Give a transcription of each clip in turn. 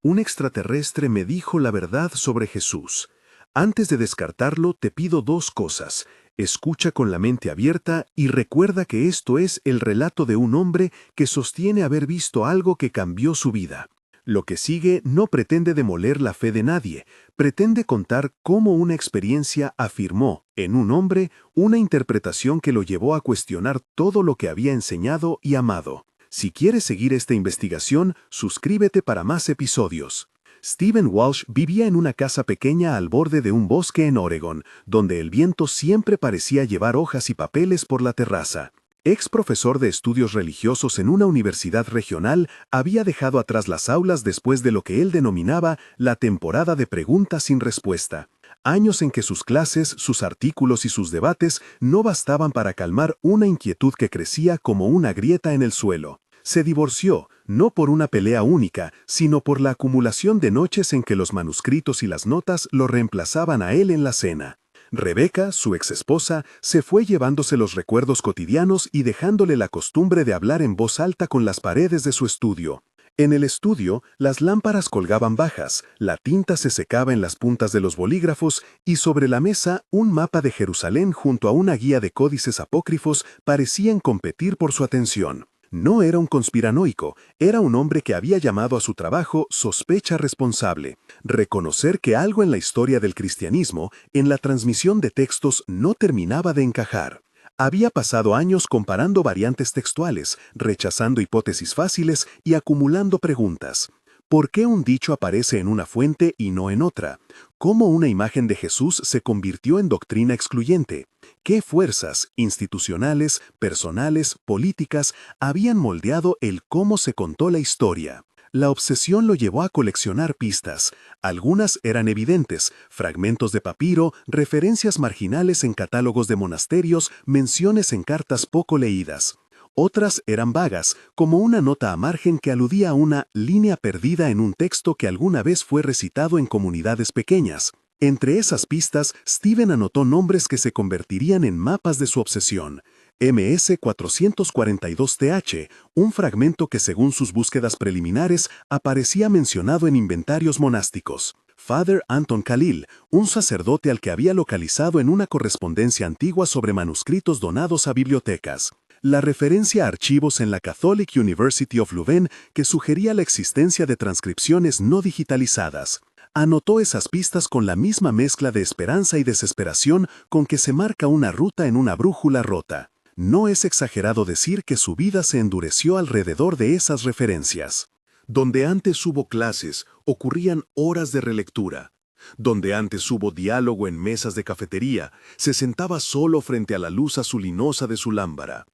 Un extraterrestre me dijo la verdad sobre Jesús. Antes de descartarlo, te pido dos cosas. Escucha con la mente abierta y recuerda que esto es el relato de un hombre que sostiene haber visto algo que cambió su vida. Lo que sigue no pretende demoler la fe de nadie, pretende contar cómo una experiencia afirmó, en un hombre, una interpretación que lo llevó a cuestionar todo lo que había enseñado y amado. Si quieres seguir esta investigación, suscríbete para más episodios. Stephen Walsh vivía en una casa pequeña al borde de un bosque en Oregon, donde el viento siempre parecía llevar hojas y papeles por la terraza. Ex profesor de estudios religiosos en una universidad regional, había dejado atrás las aulas después de lo que él denominaba la temporada de preguntas sin respuesta. Años en que sus clases, sus artículos y sus debates no bastaban para calmar una inquietud que crecía como una grieta en el suelo. Se divorció, no por una pelea única, sino por la acumulación de noches en que los manuscritos y las notas lo reemplazaban a él en la cena. Rebecca, su exesposa, se fue llevándose los recuerdos cotidianos y dejándole la costumbre de hablar en voz alta con las paredes de su estudio. En el estudio, las lámparas colgaban bajas, la tinta se secaba en las puntas de los bolígrafos y sobre la mesa un mapa de Jerusalén junto a una guía de códices apócrifos parecían competir por su atención. No era un conspiranoico, era un hombre que había llamado a su trabajo sospecha responsable. Reconocer que algo en la historia del cristianismo, en la transmisión de textos, no terminaba de encajar. Había pasado años comparando variantes textuales, rechazando hipótesis fáciles y acumulando preguntas. ¿Por qué un dicho aparece en una fuente y no en otra? ¿Cómo una imagen de Jesús se convirtió en doctrina excluyente? ¿Qué fuerzas, institucionales, personales, políticas, habían moldeado el cómo se contó la historia? La obsesión lo llevó a coleccionar pistas. Algunas eran evidentes, fragmentos de papiro, referencias marginales en catálogos de monasterios, menciones en cartas poco leídas. Otras eran vagas, como una nota a margen que aludía a una línea perdida en un texto que alguna vez fue recitado en comunidades pequeñas. Entre esas pistas, Stephen anotó nombres que se convertirían en mapas de su obsesión. MS-442TH, un fragmento que según sus búsquedas preliminares aparecía mencionado en inventarios monásticos. Father Anton Khalil, un sacerdote al que había localizado en una correspondencia antigua sobre manuscritos donados a bibliotecas. La referencia a archivos en la Catholic University of Leuven que sugería la existencia de transcripciones no digitalizadas. Anotó esas pistas con la misma mezcla de esperanza y desesperación con que se marca una ruta en una brújula rota. No es exagerado decir que su vida se endureció alrededor de esas referencias. Donde antes hubo clases, ocurrían horas de relectura. Donde antes hubo diálogo en mesas de cafetería, se sentaba solo frente a la luz azulinosa de su lámpara.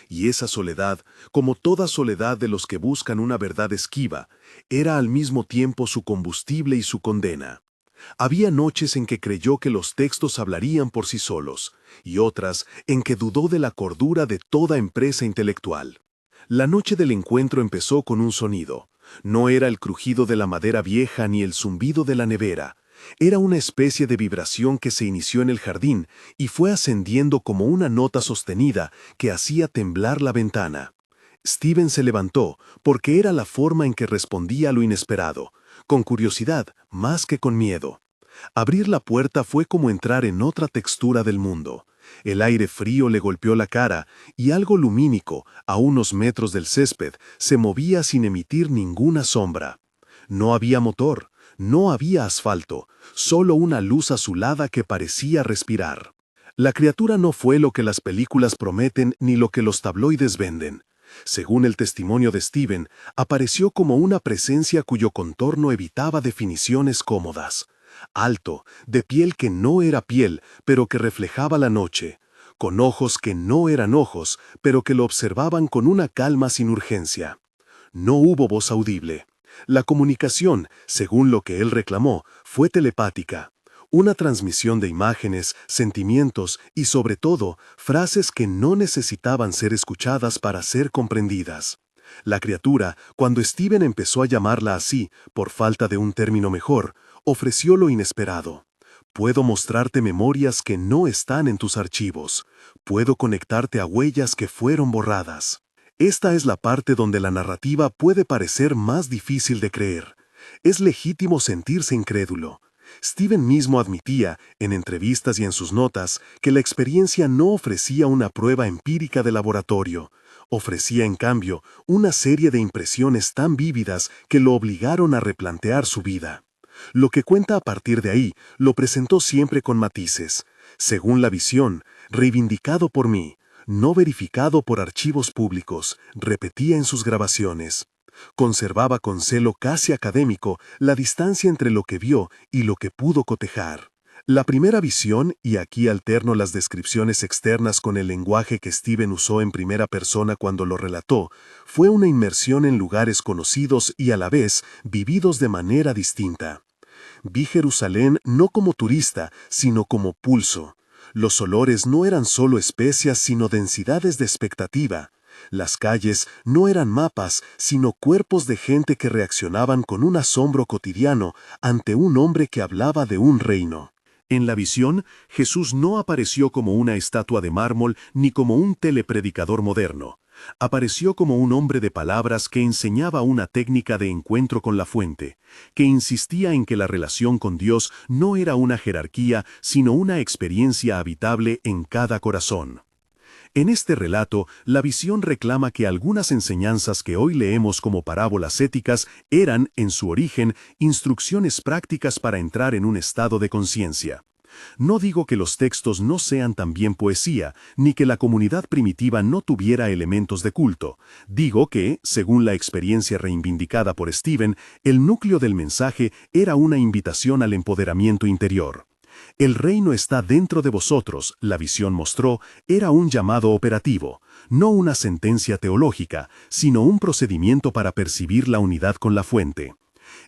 Y esa soledad, como toda soledad de los que buscan una verdad esquiva, era al mismo tiempo su combustible y su condena. Había noches en que creyó que los textos hablarían por sí solos, y otras en que dudó de la cordura de toda empresa intelectual. La noche del encuentro empezó con un sonido. No era el crujido de la madera vieja ni el zumbido de la nevera. Era una especie de vibración que se inició en el jardín y fue ascendiendo como una nota sostenida que hacía temblar la ventana. Stephen se levantó porque era la forma en que respondía a lo inesperado, con curiosidad más que con miedo. Abrir la puerta fue como entrar en otra textura del mundo. El aire frío le golpeó la cara y algo lumínico, a unos metros del césped, se movía sin emitir ninguna sombra. No había motor. No había asfalto, solo una luz azulada que parecía respirar. La criatura no fue lo que las películas prometen ni lo que los tabloides venden. Según el testimonio de Stephen, apareció como una presencia cuyo contorno evitaba definiciones cómodas. Alto, de piel que no era piel, pero que reflejaba la noche. Con ojos que no eran ojos, pero que lo observaban con una calma sin urgencia. No hubo voz audible. La comunicación, según lo que él reclamó, fue telepática. Una transmisión de imágenes, sentimientos y, sobre todo, frases que no necesitaban ser escuchadas para ser comprendidas. La criatura, cuando Stephen empezó a llamarla así, por falta de un término mejor, ofreció lo inesperado. Puedo mostrarte memorias que no están en tus archivos. Puedo conectarte a huellas que fueron borradas. Esta es la parte donde la narrativa puede parecer más difícil de creer. Es legítimo sentirse incrédulo. Steven mismo admitía, en entrevistas y en sus notas, que la experiencia no ofrecía una prueba empírica de laboratorio. Ofrecía, en cambio, una serie de impresiones tan vívidas que lo obligaron a replantear su vida. Lo que cuenta a partir de ahí lo presentó siempre con matices. Según la visión, reivindicado por mí, no verificado por archivos públicos, repetía en sus grabaciones. Conservaba con celo casi académico la distancia entre lo que vio y lo que pudo cotejar. La primera visión, y aquí alterno las descripciones externas con el lenguaje que Steven usó en primera persona cuando lo relató, fue una inmersión en lugares conocidos y a la vez vividos de manera distinta. Vi Jerusalén no como turista, sino como pulso. Los olores no eran solo especias, sino densidades de expectativa. Las calles no eran mapas, sino cuerpos de gente que reaccionaban con un asombro cotidiano ante un hombre que hablaba de un reino. En la visión, Jesús no apareció como una estatua de mármol ni como un telepredicador moderno. Apareció como un hombre de palabras que enseñaba una técnica de encuentro con la fuente, que insistía en que la relación con Dios no era una jerarquía, sino una experiencia habitable en cada corazón. En este relato, la visión reclama que algunas enseñanzas que hoy leemos como parábolas éticas eran, en su origen, instrucciones prácticas para entrar en un estado de conciencia. No digo que los textos no sean también poesía, ni que la comunidad primitiva no tuviera elementos de culto. Digo que, según la experiencia reivindicada por Steven, el núcleo del mensaje era una invitación al empoderamiento interior. El reino está dentro de vosotros, la visión mostró, era un llamado operativo, no una sentencia teológica, sino un procedimiento para percibir la unidad con la fuente.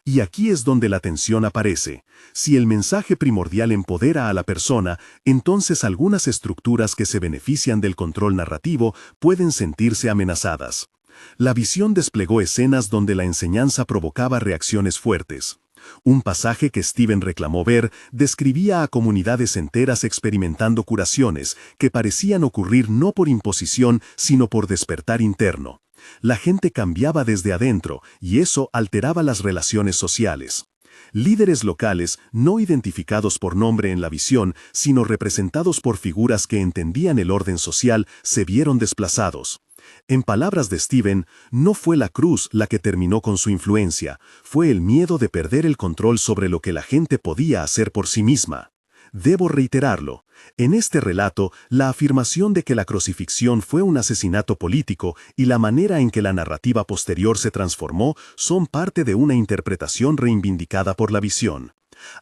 Y aquí es donde la tensión aparece. Si el mensaje primordial empodera a la persona, entonces algunas estructuras que se benefician del control narrativo pueden sentirse amenazadas. La visión desplegó escenas donde la enseñanza provocaba reacciones fuertes. Un pasaje que Steven reclamó ver describía a comunidades enteras experimentando curaciones que parecían ocurrir no por imposición, sino por despertar interno. La gente cambiaba desde adentro y eso alteraba las relaciones sociales. Líderes locales, no identificados por nombre en la visión, sino representados por figuras que entendían el orden social, se vieron desplazados. En palabras de Steven, no fue la cruz la que terminó con su influencia, fue el miedo de perder el control sobre lo que la gente podía hacer por sí misma. Debo reiterarlo, en este relato, la afirmación de que la crucifixión fue un asesinato político y la manera en que la narrativa posterior se transformó son parte de una interpretación reivindicada por la visión.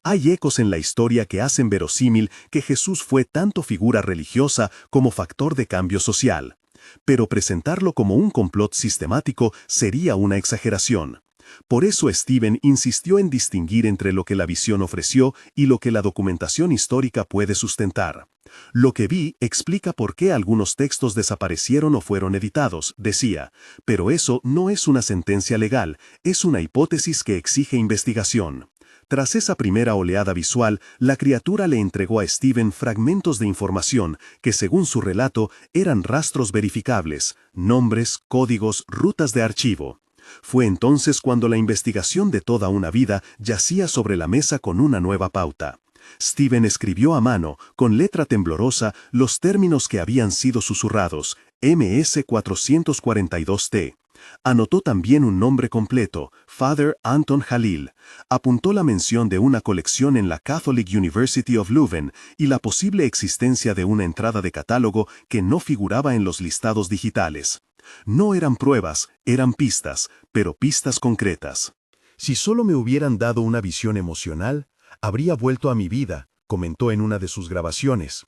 Hay ecos en la historia que hacen verosímil que Jesús fue tanto figura religiosa como factor de cambio social. Pero presentarlo como un complot sistemático sería una exageración. Por eso Steven insistió en distinguir entre lo que la visión ofreció y lo que la documentación histórica puede sustentar. Lo que vi explica por qué algunos textos desaparecieron o fueron editados, decía, pero eso no es una sentencia legal, es una hipótesis que exige investigación. Tras esa primera oleada visual, la criatura le entregó a Steven fragmentos de información que, según su relato, eran rastros verificables, nombres, códigos, rutas de archivo. Fue entonces cuando la investigación de toda una vida yacía sobre la mesa con una nueva pauta. Steven escribió a mano, con letra temblorosa, los términos que habían sido susurrados, MS 442T. Anotó también un nombre completo, Father Anton Jalil. Apuntó la mención de una colección en la Catholic University of Leuven y la posible existencia de una entrada de catálogo que no figuraba en los listados digitales. No eran pruebas, eran pistas, pero pistas concretas. Si solo me hubieran dado una visión emocional, habría vuelto a mi vida, comentó en una de sus grabaciones.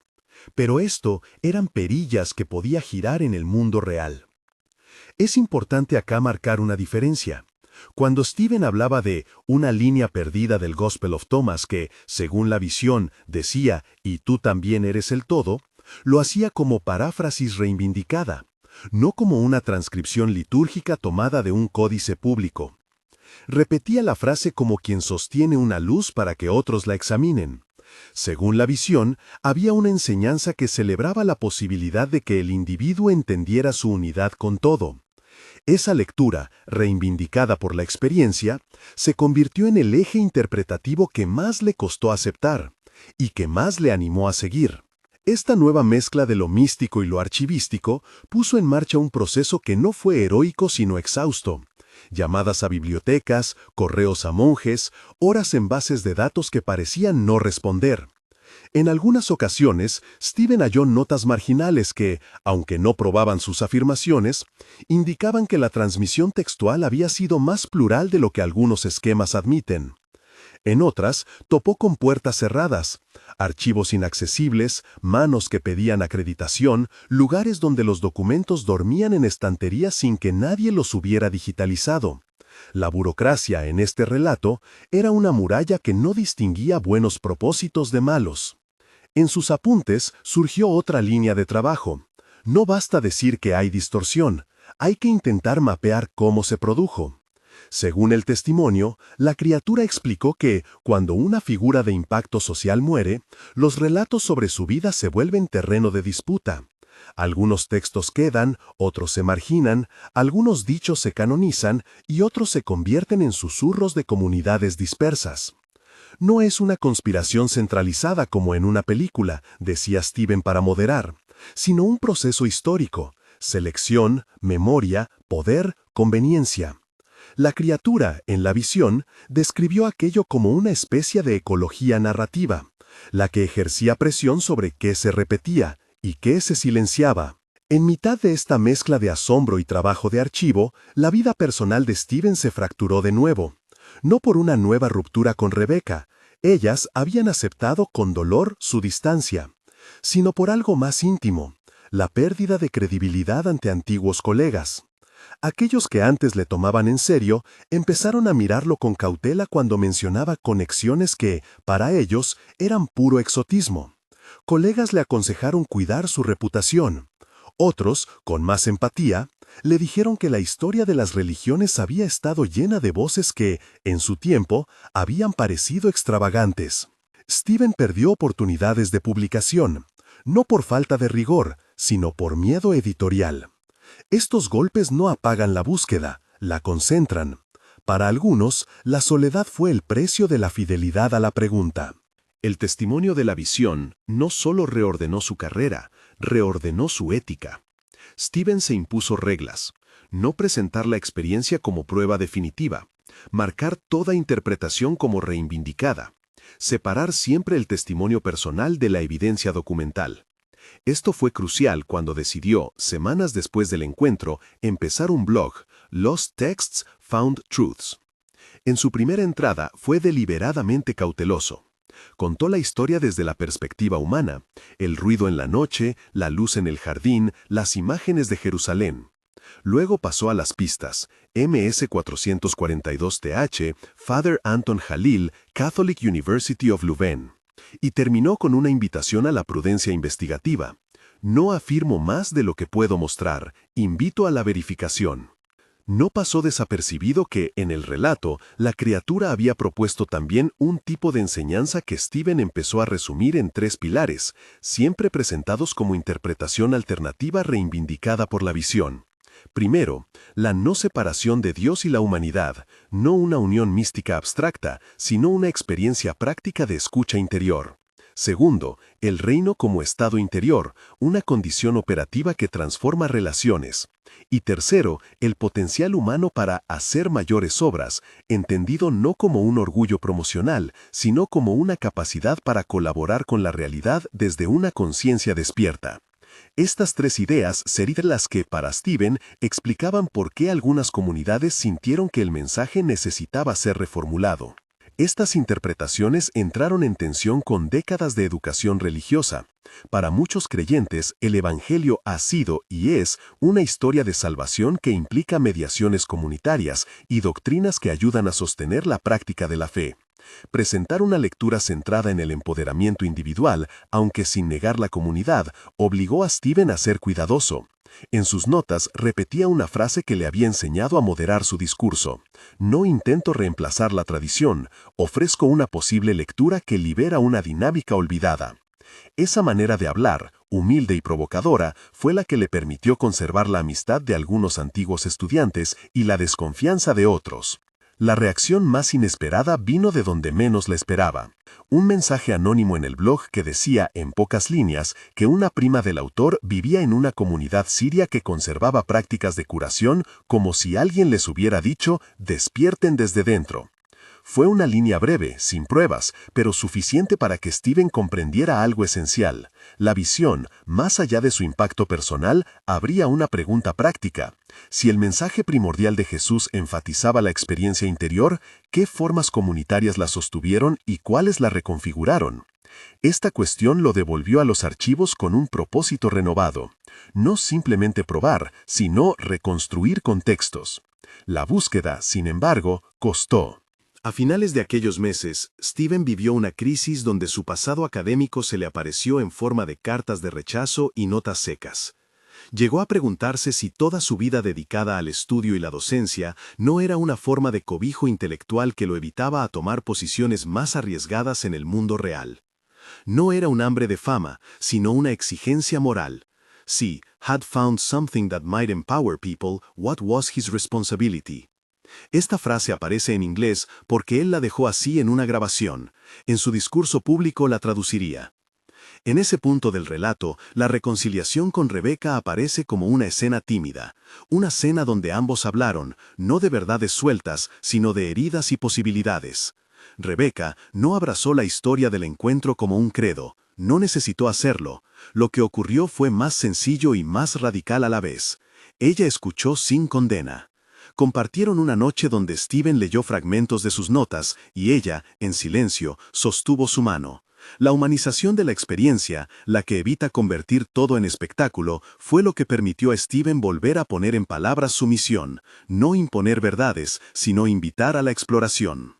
Pero esto eran perillas que podía girar en el mundo real. Es importante acá marcar una diferencia. Cuando Steven hablaba de una línea perdida del Gospel of Thomas que, según la visión, decía, y tú también eres el todo, lo hacía como paráfrasis reivindicada, no como una transcripción litúrgica tomada de un códice público. Repetía la frase como quien sostiene una luz para que otros la examinen. Según la visión, había una enseñanza que celebraba la posibilidad de que el individuo entendiera su unidad con todo. Esa lectura, reivindicada por la experiencia, se convirtió en el eje interpretativo que más le costó aceptar y que más le animó a seguir. Esta nueva mezcla de lo místico y lo archivístico puso en marcha un proceso que no fue heroico sino exhausto. Llamadas a bibliotecas, correos a monjes, horas en bases de datos que parecían no responder. En algunas ocasiones, Stephen halló notas marginales que, aunque no probaban sus afirmaciones, indicaban que la transmisión textual había sido más plural de lo que algunos esquemas admiten. En otras, topó con puertas cerradas, archivos inaccesibles, manos que pedían acreditación, lugares donde los documentos dormían en estanterías sin que nadie los hubiera digitalizado. La burocracia en este relato era una muralla que no distinguía buenos propósitos de malos. En sus apuntes surgió otra línea de trabajo. No basta decir que hay distorsión, hay que intentar mapear cómo se produjo. Según el testimonio, la criatura explicó que, cuando una figura de impacto social muere, los relatos sobre su vida se vuelven terreno de disputa. Algunos textos quedan, otros se marginan, algunos dichos se canonizan y otros se convierten en susurros de comunidades dispersas. No es una conspiración centralizada como en una película, decía Stephen para moderar, sino un proceso histórico, selección, memoria, poder, conveniencia. La criatura, en la visión, describió aquello como una especie de ecología narrativa, la que ejercía presión sobre qué se repetía y qué se silenciaba. En mitad de esta mezcla de asombro y trabajo de archivo, la vida personal de Stephen se fracturó de nuevo. No por una nueva ruptura con Rebecca, ellas habían aceptado con dolor su distancia, sino por algo más íntimo, la pérdida de credibilidad ante antiguos colegas. Aquellos que antes le tomaban en serio empezaron a mirarlo con cautela cuando mencionaba conexiones que, para ellos, eran puro exotismo. Colegas le aconsejaron cuidar su reputación. Otros, con más empatía, le dijeron que la historia de las religiones había estado llena de voces que, en su tiempo, habían parecido extravagantes. Stephen perdió oportunidades de publicación, no por falta de rigor, sino por miedo editorial. Estos golpes no apagan la búsqueda, la concentran. Para algunos, la soledad fue el precio de la fidelidad a la pregunta. El testimonio de la visión no solo reordenó su carrera, reordenó su ética. Stephen se impuso reglas: no presentar la experiencia como prueba definitiva, marcar toda interpretación como reivindicada, separar siempre el testimonio personal de la evidencia documental. Esto fue crucial cuando decidió, semanas después del encuentro, empezar un blog, Lost Texts, Found Truths. En su primera entrada fue deliberadamente cauteloso. Contó la historia desde la perspectiva humana, el ruido en la noche, la luz en el jardín, las imágenes de Jerusalén. Luego pasó a las pistas: MS-442-TH, Father Anton Jalil, Catholic University of Leuven. Y terminó con una invitación a la prudencia investigativa. No afirmo más de lo que puedo mostrar, invito a la verificación. No pasó desapercibido que, en el relato, la criatura había propuesto también un tipo de enseñanza que Stephen empezó a resumir en 3 pilares, siempre presentados como interpretación alternativa reivindicada por la visión. Primero, la no separación de Dios y la humanidad, no una unión mística abstracta, sino una experiencia práctica de escucha interior. Segundo, el reino como estado interior, una condición operativa que transforma relaciones. Y tercero, el potencial humano para hacer mayores obras, entendido no como un orgullo promocional, sino como una capacidad para colaborar con la realidad desde una conciencia despierta. Estas 3 ideas serían las que, para Stephen, explicaban por qué algunas comunidades sintieron que el mensaje necesitaba ser reformulado. Estas interpretaciones entraron en tensión con décadas de educación religiosa. Para muchos creyentes, el Evangelio ha sido y es una historia de salvación que implica mediaciones comunitarias y doctrinas que ayudan a sostener la práctica de la fe. Presentar una lectura centrada en el empoderamiento individual, aunque sin negar la comunidad, obligó a Stephen a ser cuidadoso. En sus notas repetía una frase que le había enseñado a moderar su discurso: no intento reemplazar la tradición, ofrezco una posible lectura que libera una dinámica olvidada. Esa manera de hablar, humilde y provocadora, fue la que le permitió conservar la amistad de algunos antiguos estudiantes y la desconfianza de otros. La reacción más inesperada vino de donde menos la esperaba. Un mensaje anónimo en el blog que decía, en pocas líneas, que una prima del autor vivía en una comunidad siria que conservaba prácticas de curación como si alguien les hubiera dicho, despierten desde dentro. Fue una línea breve, sin pruebas, pero suficiente para que Steven comprendiera algo esencial. La visión, más allá de su impacto personal, abría una pregunta práctica. Si el mensaje primordial de Jesús enfatizaba la experiencia interior, ¿qué formas comunitarias la sostuvieron y cuáles la reconfiguraron? Esta cuestión lo devolvió a los archivos con un propósito renovado. No simplemente probar, sino reconstruir contextos. La búsqueda, sin embargo, costó. A finales de aquellos meses, Steven vivió una crisis donde su pasado académico se le apareció en forma de cartas de rechazo y notas secas. Llegó a preguntarse si toda su vida dedicada al estudio y la docencia no era una forma de cobijo intelectual que lo evitaba a tomar posiciones más arriesgadas en el mundo real. No era un hambre de fama, sino una exigencia moral. Si had found something that might empower people, what was his responsibility? Esta frase aparece en inglés porque él la dejó así en una grabación. En su discurso público la traduciría. En ese punto del relato, la reconciliación con Rebeca aparece como una escena tímida, una cena donde ambos hablaron, no de verdades sueltas, sino de heridas y posibilidades. Rebeca no abrazó la historia del encuentro como un credo, no necesitó hacerlo. Lo que ocurrió fue más sencillo y más radical a la vez. Ella escuchó sin condena. Compartieron una noche donde Steven leyó fragmentos de sus notas y ella, en silencio, sostuvo su mano. La humanización de la experiencia, la que evita convertir todo en espectáculo, fue lo que permitió a Steven volver a poner en palabras su misión, no imponer verdades, sino invitar a la exploración.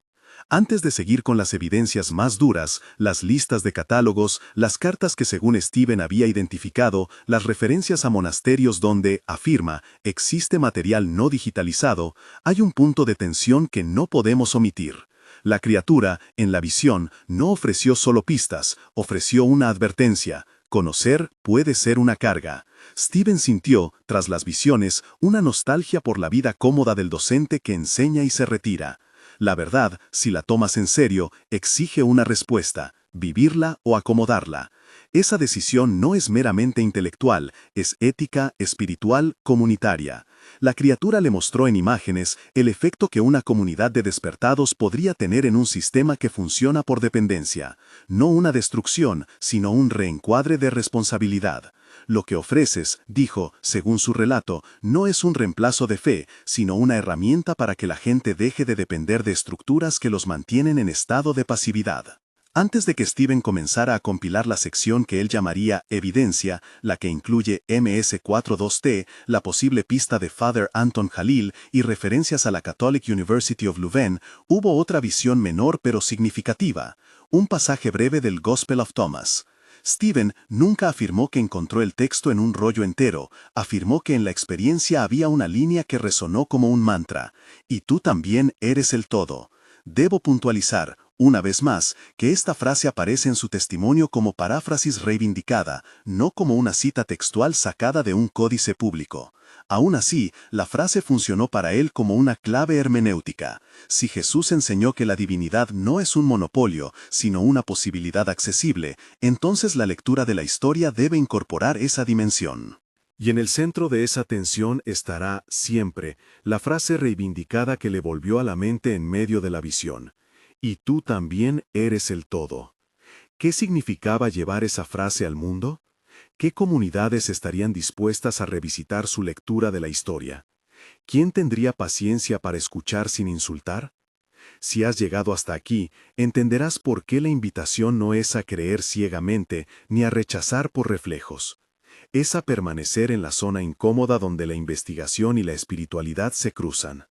Antes de seguir con las evidencias más duras, las listas de catálogos, las cartas que según Steven había identificado, las referencias a monasterios donde, afirma, existe material no digitalizado, hay un punto de tensión que no podemos omitir. La criatura, en la visión, no ofreció solo pistas, ofreció una advertencia. Conocer puede ser una carga. Steven sintió, tras las visiones, una nostalgia por la vida cómoda del docente que enseña y se retira. La verdad, si la tomas en serio, exige una respuesta, vivirla o acomodarla. Esa decisión no es meramente intelectual, es ética, espiritual, comunitaria. La criatura le mostró en imágenes el efecto que una comunidad de despertados podría tener en un sistema que funciona por dependencia. No una destrucción, sino un reencuadre de responsabilidad. Lo que ofreces, dijo, según su relato, no es un reemplazo de fe, sino una herramienta para que la gente deje de depender de estructuras que los mantienen en estado de pasividad. Antes de que Steven comenzara a compilar la sección que él llamaría Evidencia, la que incluye MS42T, la posible pista de Father Anton Khalil y referencias a la Catholic University of Leuven, hubo otra visión menor pero significativa, un pasaje breve del Gospel of Thomas. Steven nunca afirmó que encontró el texto en un rollo entero, afirmó que en la experiencia había una línea que resonó como un mantra, y tú también eres el todo. Debo puntualizar, una vez más, que esta frase aparece en su testimonio como paráfrasis reivindicada, no como una cita textual sacada de un códice público. Aún así, la frase funcionó para él como una clave hermenéutica. Si Jesús enseñó que la divinidad no es un monopolio, sino una posibilidad accesible, entonces la lectura de la historia debe incorporar esa dimensión. Y en el centro de esa tensión estará, siempre, la frase reivindicada que le volvió a la mente en medio de la visión. Y tú también eres el todo. ¿Qué significaba llevar esa frase al mundo? ¿Qué comunidades estarían dispuestas a revisitar su lectura de la historia? ¿Quién tendría paciencia para escuchar sin insultar? Si has llegado hasta aquí, entenderás por qué la invitación no es a creer ciegamente ni a rechazar por reflejos. Es a permanecer en la zona incómoda donde la investigación y la espiritualidad se cruzan.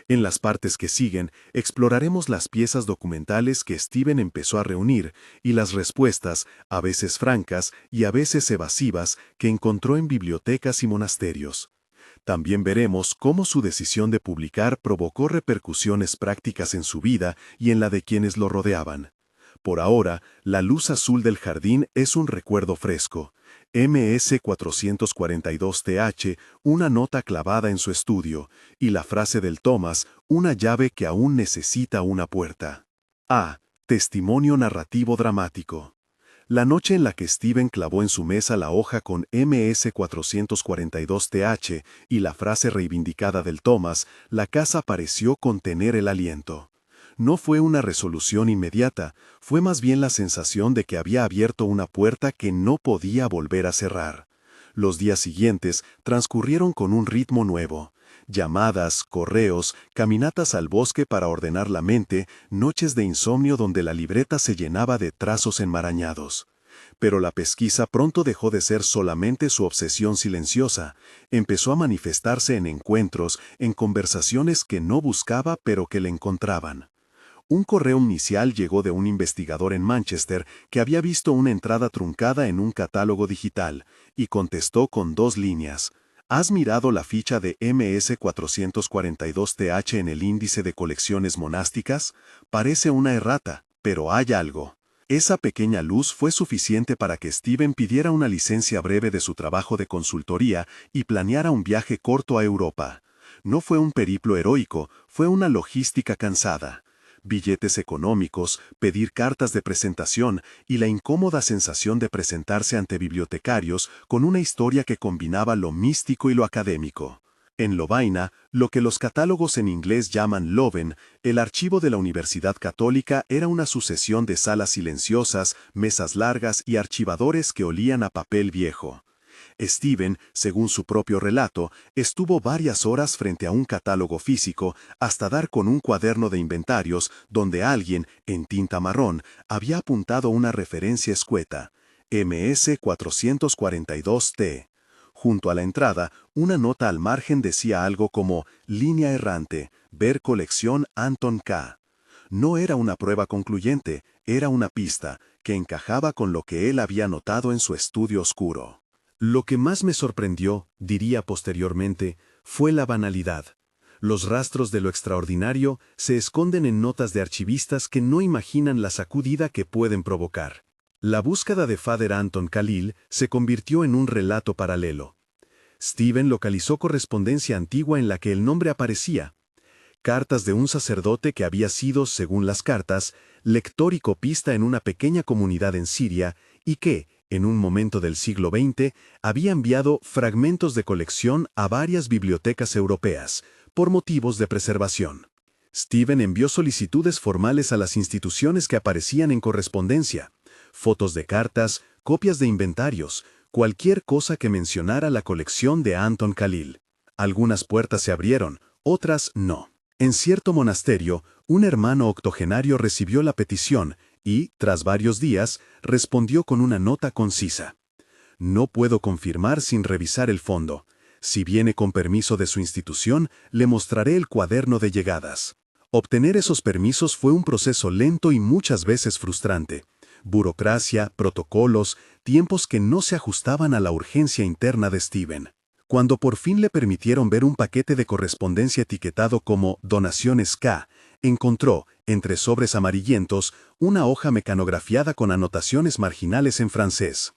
En las partes que siguen, exploraremos las piezas documentales que Steven empezó a reunir y las respuestas, a veces francas y a veces evasivas, que encontró en bibliotecas y monasterios. También veremos cómo su decisión de publicar provocó repercusiones prácticas en su vida y en la de quienes lo rodeaban. Por ahora, la luz azul del jardín es un recuerdo fresco. MS-442TH, una nota clavada en su estudio, y la frase del Thomas, una llave que aún necesita una puerta. A. Testimonio narrativo dramático. La noche en la que Steven clavó en su mesa la hoja con MS-442TH y la frase reivindicada del Thomas, la casa pareció contener el aliento. No fue una resolución inmediata, fue más bien la sensación de que había abierto una puerta que no podía volver a cerrar. Los días siguientes transcurrieron con un ritmo nuevo. Llamadas, correos, caminatas al bosque para ordenar la mente, noches de insomnio donde la libreta se llenaba de trazos enmarañados. Pero la pesquisa pronto dejó de ser solamente su obsesión silenciosa, empezó a manifestarse en encuentros, en conversaciones que no buscaba pero que le encontraban. Un correo inicial llegó de un investigador en Manchester que había visto una entrada truncada en un catálogo digital, y contestó con 2 líneas. ¿Has mirado la ficha de MS-442TH en el índice de colecciones monásticas? Parece una errata, pero hay algo. Esa pequeña luz fue suficiente para que Steven pidiera una licencia breve de su trabajo de consultoría y planeara un viaje corto a Europa. No fue un periplo heroico, fue una logística cansada. Billetes económicos, pedir cartas de presentación y la incómoda sensación de presentarse ante bibliotecarios con una historia que combinaba lo místico y lo académico. En Lovaina, lo que los catálogos en inglés llaman Loven, el archivo de la Universidad Católica era una sucesión de salas silenciosas, mesas largas y archivadores que olían a papel viejo. Steven, según su propio relato, estuvo varias horas frente a un catálogo físico hasta dar con un cuaderno de inventarios donde alguien, en tinta marrón, había apuntado una referencia escueta, MS-442T. Junto a la entrada, una nota al margen decía algo como «Línea errante, ver colección Anton K». No era una prueba concluyente, era una pista que encajaba con lo que él había notado en su estudio oscuro. Lo que más me sorprendió, diría posteriormente, fue la banalidad. Los rastros de lo extraordinario se esconden en notas de archivistas que no imaginan la sacudida que pueden provocar. La búsqueda de Father Anton Khalil se convirtió en un relato paralelo. Steven localizó correspondencia antigua en la que el nombre aparecía. Cartas de un sacerdote que había sido, según las cartas, lector y copista en una pequeña comunidad en Siria y que, en un momento del siglo XX, había enviado fragmentos de colección a varias bibliotecas europeas, por motivos de preservación. Steven envió solicitudes formales a las instituciones que aparecían en correspondencia, fotos de cartas, copias de inventarios, cualquier cosa que mencionara la colección de Anton Khalil. Algunas puertas se abrieron, otras no. En cierto monasterio, un hermano octogenario recibió la petición y, tras varios días, respondió con una nota concisa. No puedo confirmar sin revisar el fondo. Si viene con permiso de su institución, le mostraré el cuaderno de llegadas. Obtener esos permisos fue un proceso lento y muchas veces frustrante. Burocracia, protocolos, tiempos que no se ajustaban a la urgencia interna de Steven. Cuando por fin le permitieron ver un paquete de correspondencia etiquetado como Donaciones K, encontró, entre sobres amarillentos, una hoja mecanografiada con anotaciones marginales en francés.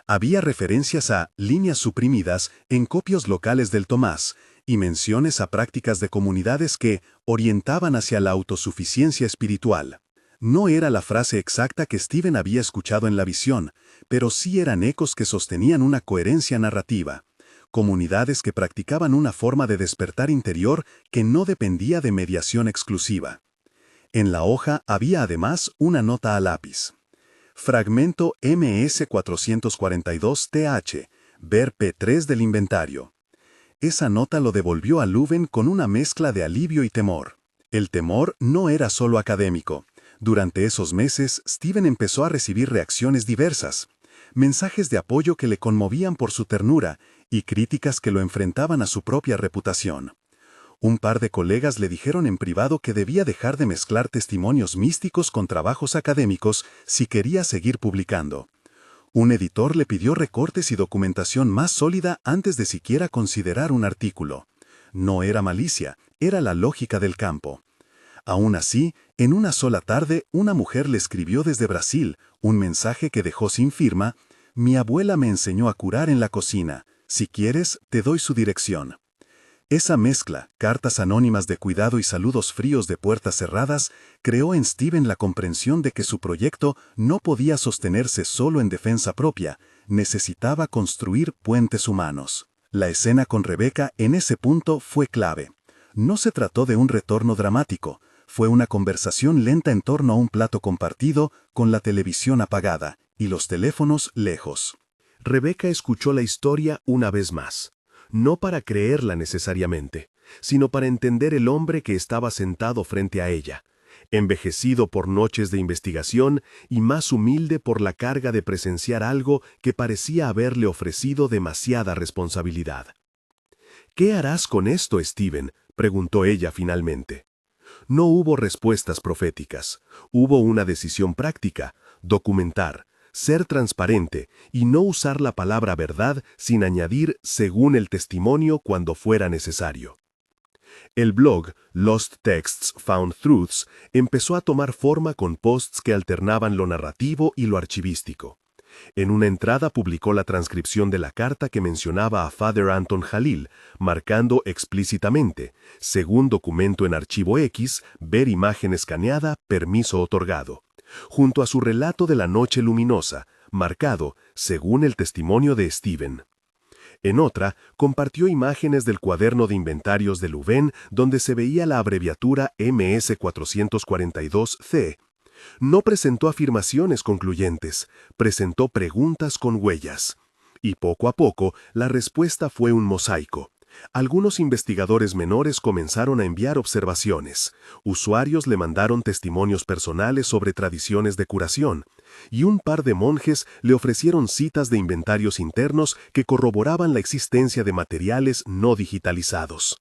Había referencias a líneas suprimidas en copios locales del Tomás y menciones a prácticas de comunidades que orientaban hacia la autosuficiencia espiritual. No era la frase exacta que Steven había escuchado en la visión, pero sí eran ecos que sostenían una coherencia narrativa. Comunidades que practicaban una forma de despertar interior que no dependía de mediación exclusiva. En la hoja había además una nota a lápiz. Fragmento MS-442TH, ver P3 del inventario. Esa nota lo devolvió a Leuven con una mezcla de alivio y temor. El temor no era solo académico. Durante esos meses, Steven empezó a recibir reacciones diversas, mensajes de apoyo que le conmovían por su ternura y críticas que lo enfrentaban a su propia reputación. Un par de colegas le dijeron en privado que debía dejar de mezclar testimonios místicos con trabajos académicos si quería seguir publicando. Un editor le pidió recortes y documentación más sólida antes de siquiera considerar un artículo. No era malicia, era la lógica del campo. Aún así, en una sola tarde, una mujer le escribió desde Brasil un mensaje que dejó sin firma: «Mi abuela me enseñó a curar en la cocina. Si quieres, te doy su dirección». Esa mezcla, cartas anónimas de cuidado y saludos fríos de puertas cerradas, creó en Steven la comprensión de que su proyecto no podía sostenerse solo en defensa propia, necesitaba construir puentes humanos. La escena con Rebecca en ese punto fue clave. No se trató de un retorno dramático, fue una conversación lenta en torno a un plato compartido, con la televisión apagada y los teléfonos lejos. Rebecca escuchó la historia una vez más. No para creerla necesariamente, sino para entender el hombre que estaba sentado frente a ella, envejecido por noches de investigación y más humilde por la carga de presenciar algo que parecía haberle ofrecido demasiada responsabilidad. «¿Qué harás con esto, Steven?», preguntó ella finalmente. No hubo respuestas proféticas, hubo una decisión práctica: documentar, ser transparente y no usar la palabra verdad sin añadir «según el testimonio» cuando fuera necesario. El blog Lost Texts Found Truths empezó a tomar forma con posts que alternaban lo narrativo y lo archivístico. En una entrada publicó la transcripción de la carta que mencionaba a Father Anton Jalil, marcando explícitamente: «según documento en archivo X, ver imagen escaneada, permiso otorgado», junto a su relato de la noche luminosa, marcado «según el testimonio de Steven». En otra, compartió imágenes del cuaderno de inventarios de Louvain donde se veía la abreviatura MS-442-C. No presentó afirmaciones concluyentes, presentó preguntas con huellas. Y poco a poco, la respuesta fue un mosaico. Algunos investigadores menores comenzaron a enviar observaciones. Usuarios le mandaron testimonios personales sobre tradiciones de curación. Y un par de monjes le ofrecieron citas de inventarios internos que corroboraban la existencia de materiales no digitalizados.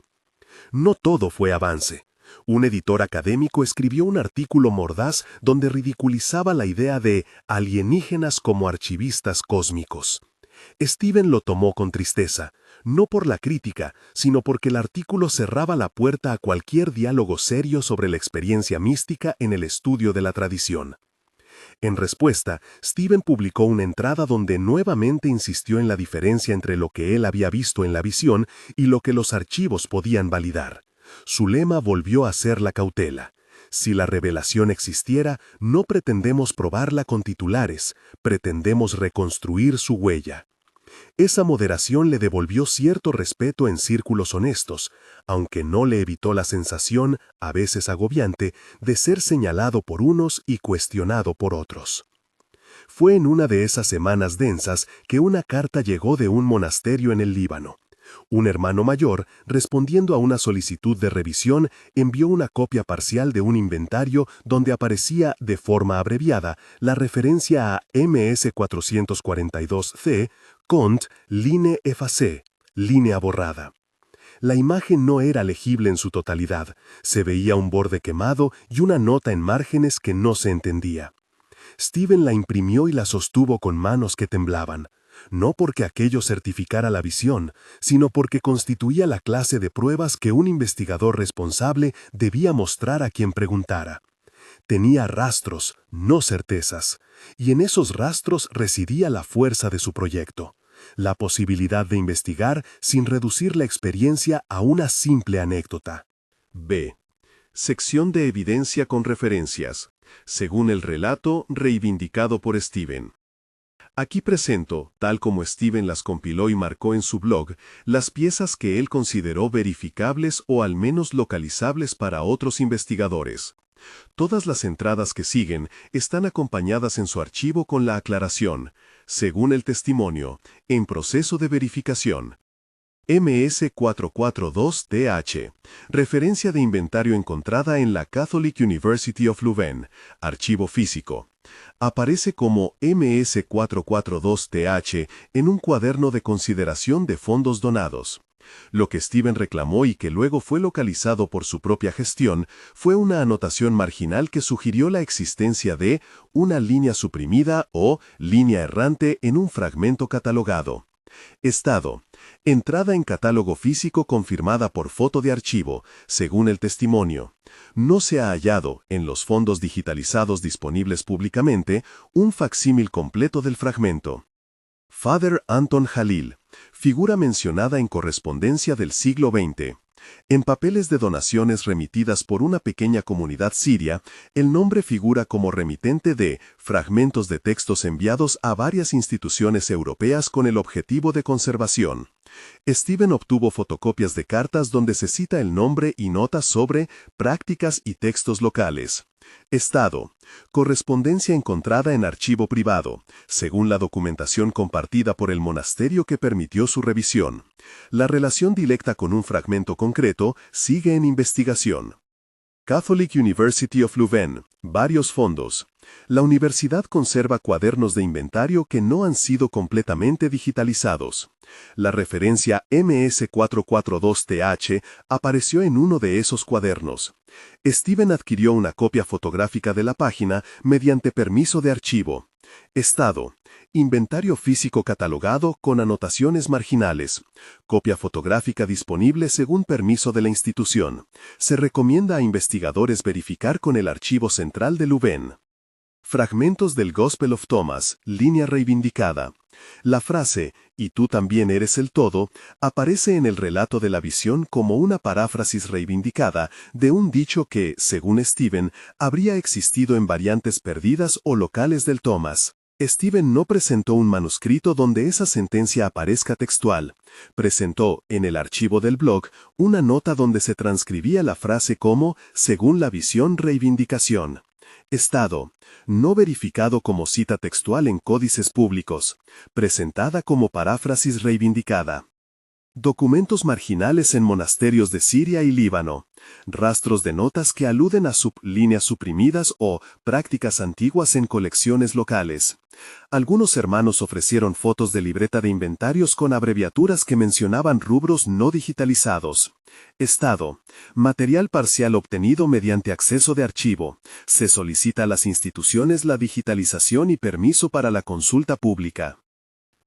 No todo fue avance. Un editor académico escribió un artículo mordaz donde ridiculizaba la idea de alienígenas como archivistas cósmicos. Steven lo tomó con tristeza, no por la crítica, sino porque el artículo cerraba la puerta a cualquier diálogo serio sobre la experiencia mística en el estudio de la tradición. En respuesta, Steven publicó una entrada donde nuevamente insistió en la diferencia entre lo que él había visto en la visión y lo que los archivos podían validar. Su lema volvió a ser la cautela. Si la revelación existiera, no pretendemos probarla con titulares, pretendemos reconstruir su huella. Esa moderación le devolvió cierto respeto en círculos honestos, aunque no le evitó la sensación, a veces agobiante, de ser señalado por unos y cuestionado por otros. Fue en una de esas semanas densas que una carta llegó de un monasterio en el Líbano. Un hermano mayor, respondiendo a una solicitud de revisión, envió una copia parcial de un inventario donde aparecía, de forma abreviada, la referencia a MS-442-C, Cont, line effacé, línea borrada. La imagen no era legible en su totalidad, se veía un borde quemado y una nota en márgenes que no se entendía. Steven la imprimió y la sostuvo con manos que temblaban. No porque aquello certificara la visión, sino porque constituía la clase de pruebas que un investigador responsable debía mostrar a quien preguntara. Tenía rastros, no certezas, y en esos rastros residía la fuerza de su proyecto, la posibilidad de investigar sin reducir la experiencia a una simple anécdota. B. Sección de evidencia con referencias, según el relato reivindicado por Steven. Aquí presento, tal como Steven las compiló y marcó en su blog, las piezas que él consideró verificables o al menos localizables para otros investigadores. Todas las entradas que siguen están acompañadas en su archivo con la aclaración, según el testimonio, en proceso de verificación. MS-442-TH, referencia de inventario encontrada en la Catholic University of Louvain, archivo físico. Aparece como MS-442-TH en un cuaderno de consideración de fondos donados. Lo que Steven reclamó y que luego fue localizado por su propia gestión fue una anotación marginal que sugirió la existencia de una línea suprimida o línea errante en un fragmento catalogado. Estado: Entrada en catálogo físico confirmada por foto de archivo, según el testimonio. No se ha hallado, en los fondos digitalizados disponibles públicamente, un facsímil completo del fragmento. Father Anton Jalil, figura mencionada en correspondencia del siglo XX. En papeles de donaciones remitidas por una pequeña comunidad siria, el nombre figura como remitente de fragmentos de textos enviados a varias instituciones europeas con el objetivo de conservación. Stephen obtuvo fotocopias de cartas donde se cita el nombre y notas sobre prácticas y textos locales. Estado. Correspondencia encontrada en archivo privado, según la documentación compartida por el monasterio que permitió su revisión. La relación directa con un fragmento concreto sigue en investigación. Catholic University of Leuven, varios fondos. La universidad conserva cuadernos de inventario que no han sido completamente digitalizados. La referencia MS442TH apareció en uno de esos cuadernos. Stephen adquirió una copia fotográfica de la página mediante permiso de archivo. Estado. Inventario físico catalogado con anotaciones marginales. Copia fotográfica disponible según permiso de la institución. Se recomienda a investigadores verificar con el Archivo Central de Leuven. Fragmentos del Gospel of Thomas, línea reivindicada. La frase, «y tú también eres el todo», aparece en el relato de la visión como una paráfrasis reivindicada de un dicho que, según Stephen, habría existido en variantes perdidas o locales del Thomas. Stephen no presentó un manuscrito donde esa sentencia aparezca textual. Presentó, en el archivo del blog, una nota donde se transcribía la frase como, según la visión reivindicación. Estado. No verificado como cita textual en códices públicos. Presentada como paráfrasis reivindicada. Documentos marginales en monasterios de Siria y Líbano. Rastros de notas que aluden a líneas suprimidas o prácticas antiguas en colecciones locales. Algunos hermanos ofrecieron fotos de libreta de inventarios con abreviaturas que mencionaban rubros no digitalizados. Estado. Material parcial obtenido mediante acceso de archivo. Se solicita a las instituciones la digitalización y permiso para la consulta pública.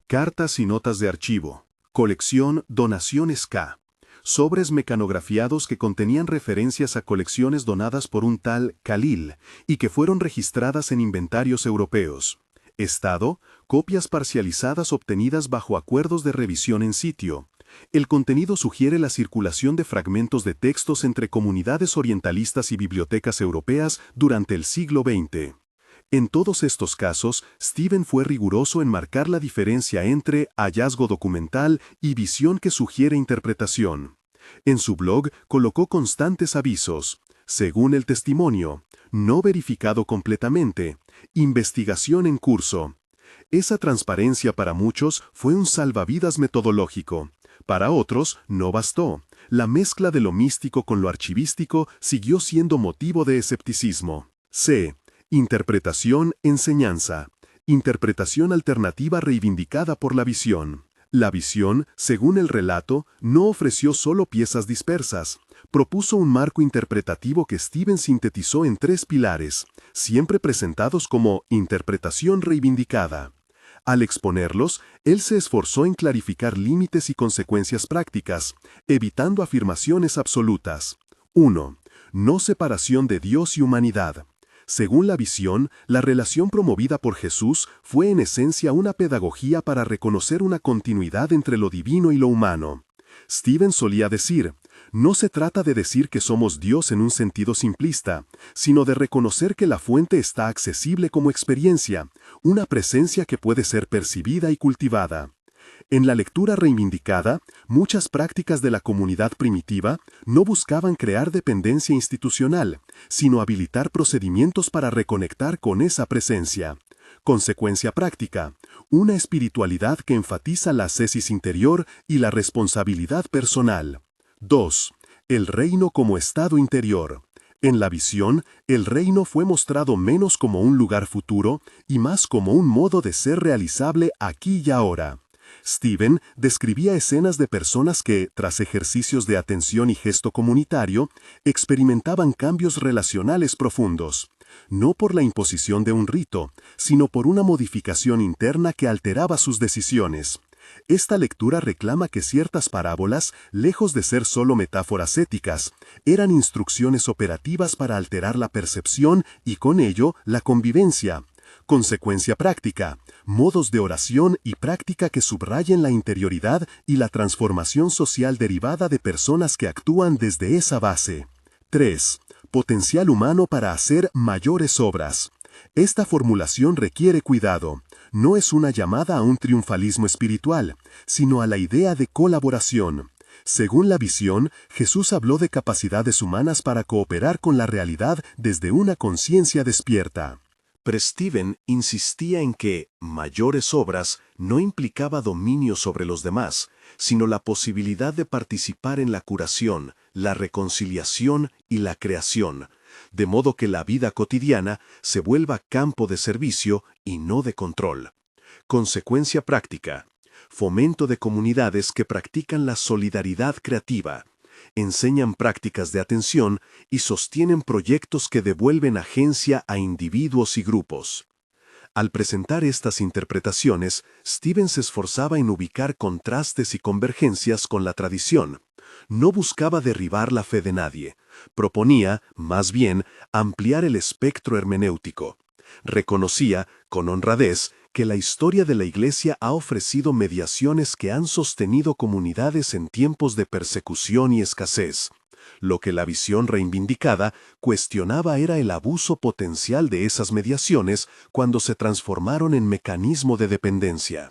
Cartas y notas de archivo. Colección Donaciones K. Sobres mecanografiados que contenían referencias a colecciones donadas por un tal Jalil y que fueron registradas en inventarios europeos. Estado. Copias parcializadas obtenidas bajo acuerdos de revisión en sitio. El contenido sugiere la circulación de fragmentos de textos entre comunidades orientalistas y bibliotecas europeas durante el siglo XX. En todos estos casos, Stephen fue riguroso en marcar la diferencia entre hallazgo documental y visión que sugiere interpretación. En su blog colocó constantes avisos, según el testimonio, no verificado completamente, investigación en curso. Esa transparencia para muchos fue un salvavidas metodológico. Para otros, no bastó. La mezcla de lo místico con lo archivístico siguió siendo motivo de escepticismo. C. Interpretación, enseñanza. Interpretación alternativa reivindicada por la visión. La visión, según el relato, no ofreció solo piezas dispersas. Propuso un marco interpretativo que Stephen sintetizó en 3 pilares, siempre presentados como interpretación reivindicada. Al exponerlos, él se esforzó en clarificar límites y consecuencias prácticas, evitando afirmaciones absolutas. 1. No separación de Dios y humanidad. Según la visión, la relación promovida por Jesús fue en esencia una pedagogía para reconocer una continuidad entre lo divino y lo humano. Stephen solía decir, no se trata de decir que somos Dios en un sentido simplista, sino de reconocer que la fuente está accesible como experiencia, una presencia que puede ser percibida y cultivada. En la lectura reivindicada, muchas prácticas de la comunidad primitiva no buscaban crear dependencia institucional, sino habilitar procedimientos para reconectar con esa presencia. Consecuencia práctica, una espiritualidad que enfatiza la ascesis interior y la responsabilidad personal. 2. El reino como estado interior. En la visión, el reino fue mostrado menos como un lugar futuro y más como un modo de ser realizable aquí y ahora. Stephen describía escenas de personas que, tras ejercicios de atención y gesto comunitario, experimentaban cambios relacionales profundos, no por la imposición de un rito, sino por una modificación interna que alteraba sus decisiones. Esta lectura reclama que ciertas parábolas, lejos de ser solo metáforas éticas, eran instrucciones operativas para alterar la percepción y con ello la convivencia. Consecuencia práctica, modos de oración y práctica que subrayen la interioridad y la transformación social derivada de personas que actúan desde esa base. 3. Potencial humano para hacer mayores obras. Esta formulación requiere cuidado. No es una llamada a un triunfalismo espiritual, sino a la idea de colaboración. Según la visión, Jesús habló de capacidades humanas para cooperar con la realidad desde una conciencia despierta. Pero Stephen insistía en que mayores obras no implicaba dominio sobre los demás, sino la posibilidad de participar en la curación, la reconciliación y la creación, de modo que la vida cotidiana se vuelva campo de servicio y no de control. Consecuencia práctica: fomento de comunidades que practican la solidaridad creativa, enseñan prácticas de atención y sostienen proyectos que devuelven agencia a individuos y grupos. Al presentar estas interpretaciones, Stephen se esforzaba en ubicar contrastes y convergencias con la tradición. No buscaba derribar la fe de nadie, proponía, más bien, ampliar el espectro hermenéutico. Reconocía, con honradez, que la historia de la Iglesia ha ofrecido mediaciones que han sostenido comunidades en tiempos de persecución y escasez. Lo que la visión reivindicada cuestionaba era el abuso potencial de esas mediaciones cuando se transformaron en mecanismo de dependencia.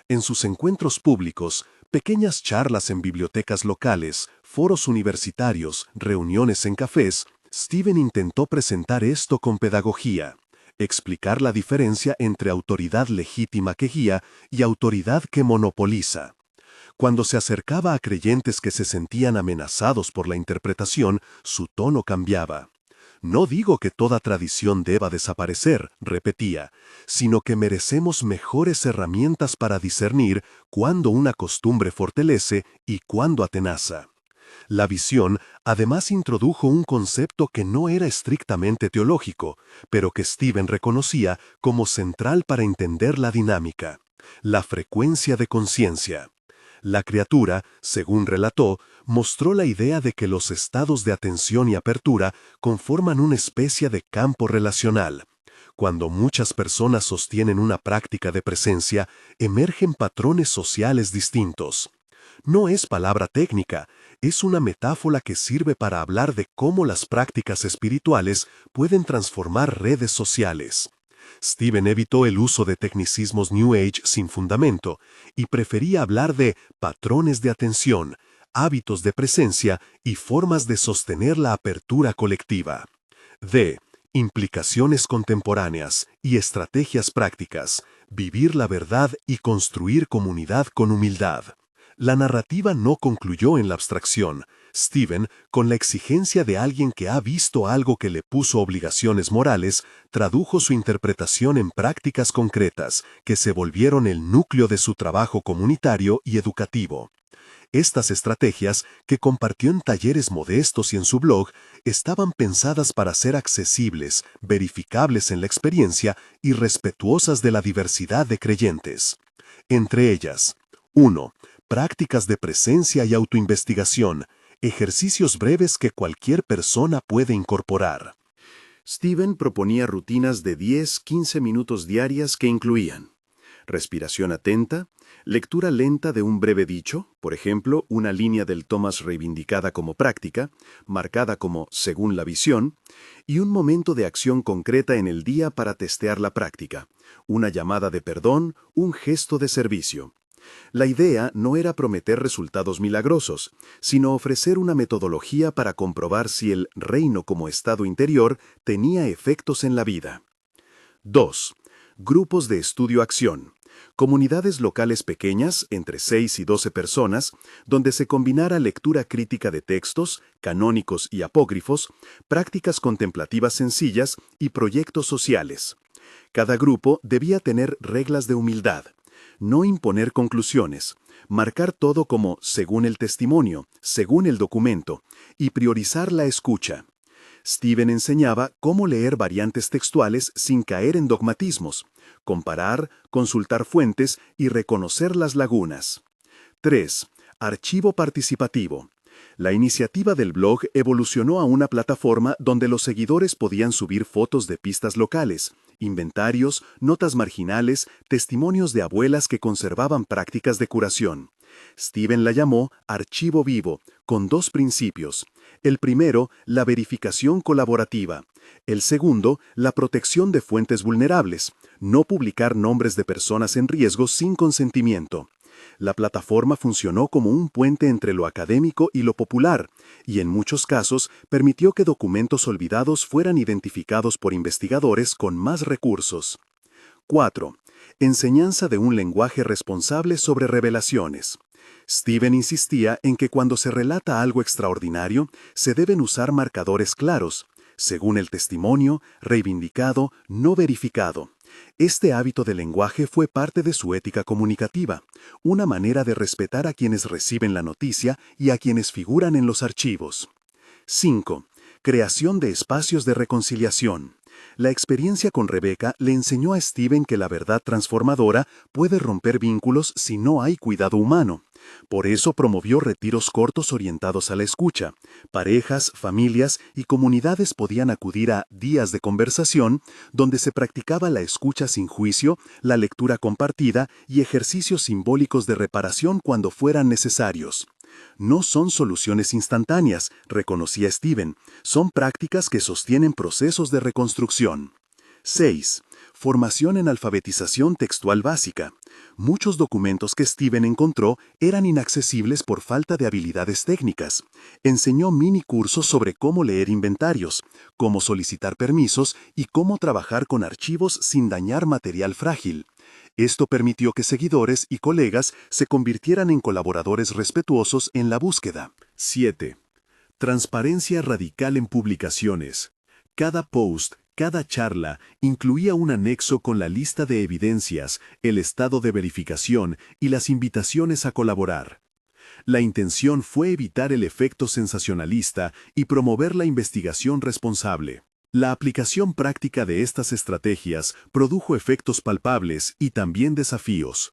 En sus encuentros públicos, pequeñas charlas en bibliotecas locales, foros universitarios, reuniones en cafés, Stephen intentó presentar esto con pedagogía, explicar la diferencia entre autoridad legítima que guía y autoridad que monopoliza. Cuando se acercaba a creyentes que se sentían amenazados por la interpretación, su tono cambiaba. No digo que toda tradición deba desaparecer, repetía, sino que merecemos mejores herramientas para discernir cuándo una costumbre fortalece y cuándo atenaza. La visión además introdujo un concepto que no era estrictamente teológico, pero que Stephen reconocía como central para entender la dinámica: la frecuencia de conciencia. La criatura, según relató, mostró la idea de que los estados de atención y apertura conforman una especie de campo relacional. Cuando muchas personas sostienen una práctica de presencia, emergen patrones sociales distintos. No es palabra técnica, es una metáfora que sirve para hablar de cómo las prácticas espirituales pueden transformar redes sociales. Stephen evitó el uso de tecnicismos New Age sin fundamento y prefería hablar de patrones de atención, hábitos de presencia y formas de sostener la apertura colectiva. D. Implicaciones contemporáneas y estrategias prácticas, vivir la verdad y construir comunidad con humildad. La narrativa no concluyó en la abstracción. Stephen, con la exigencia de alguien que ha visto algo que le puso obligaciones morales, tradujo su interpretación en prácticas concretas, que se volvieron el núcleo de su trabajo comunitario y educativo. Estas estrategias, que compartió en talleres modestos y en su blog, estaban pensadas para ser accesibles, verificables en la experiencia y respetuosas de la diversidad de creyentes. Entre ellas: 1. Prácticas de presencia y autoinvestigación, ejercicios breves que cualquier persona puede incorporar. Stephen proponía rutinas de 10-15 minutos diarias que incluían respiración atenta, lectura lenta de un breve dicho, por ejemplo, una línea del Thomas reivindicada como práctica, marcada como según la visión, y un momento de acción concreta en el día para testear la práctica, una llamada de perdón, un gesto de servicio. La idea no era prometer resultados milagrosos, sino ofrecer una metodología para comprobar si el reino como estado interior tenía efectos en la vida. 2. Grupos de estudio-acción. Comunidades locales pequeñas, entre 6 y 12 personas, donde se combinara lectura crítica de textos, canónicos y apócrifos, prácticas contemplativas sencillas y proyectos sociales. Cada grupo debía tener reglas de humildad. No imponer conclusiones, marcar todo como según el testimonio, según el documento, y priorizar la escucha. Steven enseñaba cómo leer variantes textuales sin caer en dogmatismos, comparar, consultar fuentes y reconocer las lagunas. 3. Archivo participativo. La iniciativa del blog evolucionó a una plataforma donde los seguidores podían subir fotos de pistas locales, inventarios, notas marginales, testimonios de abuelas que conservaban prácticas de curación. Steven la llamó Archivo Vivo, con dos principios. El primero, la verificación colaborativa. El segundo, la protección de fuentes vulnerables, no publicar nombres de personas en riesgo sin consentimiento. La plataforma funcionó como un puente entre lo académico y lo popular, y en muchos casos permitió que documentos olvidados fueran identificados por investigadores con más recursos. 4. Enseñanza de un lenguaje responsable sobre revelaciones. Steven insistía en que cuando se relata algo extraordinario, se deben usar marcadores claros, según el testimonio, reivindicado, no verificado. Este hábito de lenguaje fue parte de su ética comunicativa, una manera de respetar a quienes reciben la noticia y a quienes figuran en los archivos. 5. Creación de espacios de reconciliación. La experiencia con Rebecca le enseñó a Steven que la verdad transformadora puede romper vínculos si no hay cuidado humano. Por eso promovió retiros cortos orientados a la escucha. Parejas, familias y comunidades podían acudir a días de conversación donde se practicaba la escucha sin juicio, la lectura compartida y ejercicios simbólicos de reparación cuando fueran necesarios. No son soluciones instantáneas, reconocía Steven, son prácticas que sostienen procesos de reconstrucción. 6. Formación en alfabetización textual básica. Muchos documentos que Steven encontró eran inaccesibles por falta de habilidades técnicas. Enseñó mini cursos sobre cómo leer inventarios, cómo solicitar permisos y cómo trabajar con archivos sin dañar material frágil. Esto permitió que seguidores y colegas se convirtieran en colaboradores respetuosos en la búsqueda. 7. Transparencia radical en publicaciones. Cada post, cada charla, incluía un anexo con la lista de evidencias, el estado de verificación y las invitaciones a colaborar. La intención fue evitar el efecto sensacionalista y promover la investigación responsable. La aplicación práctica de estas estrategias produjo efectos palpables y también desafíos.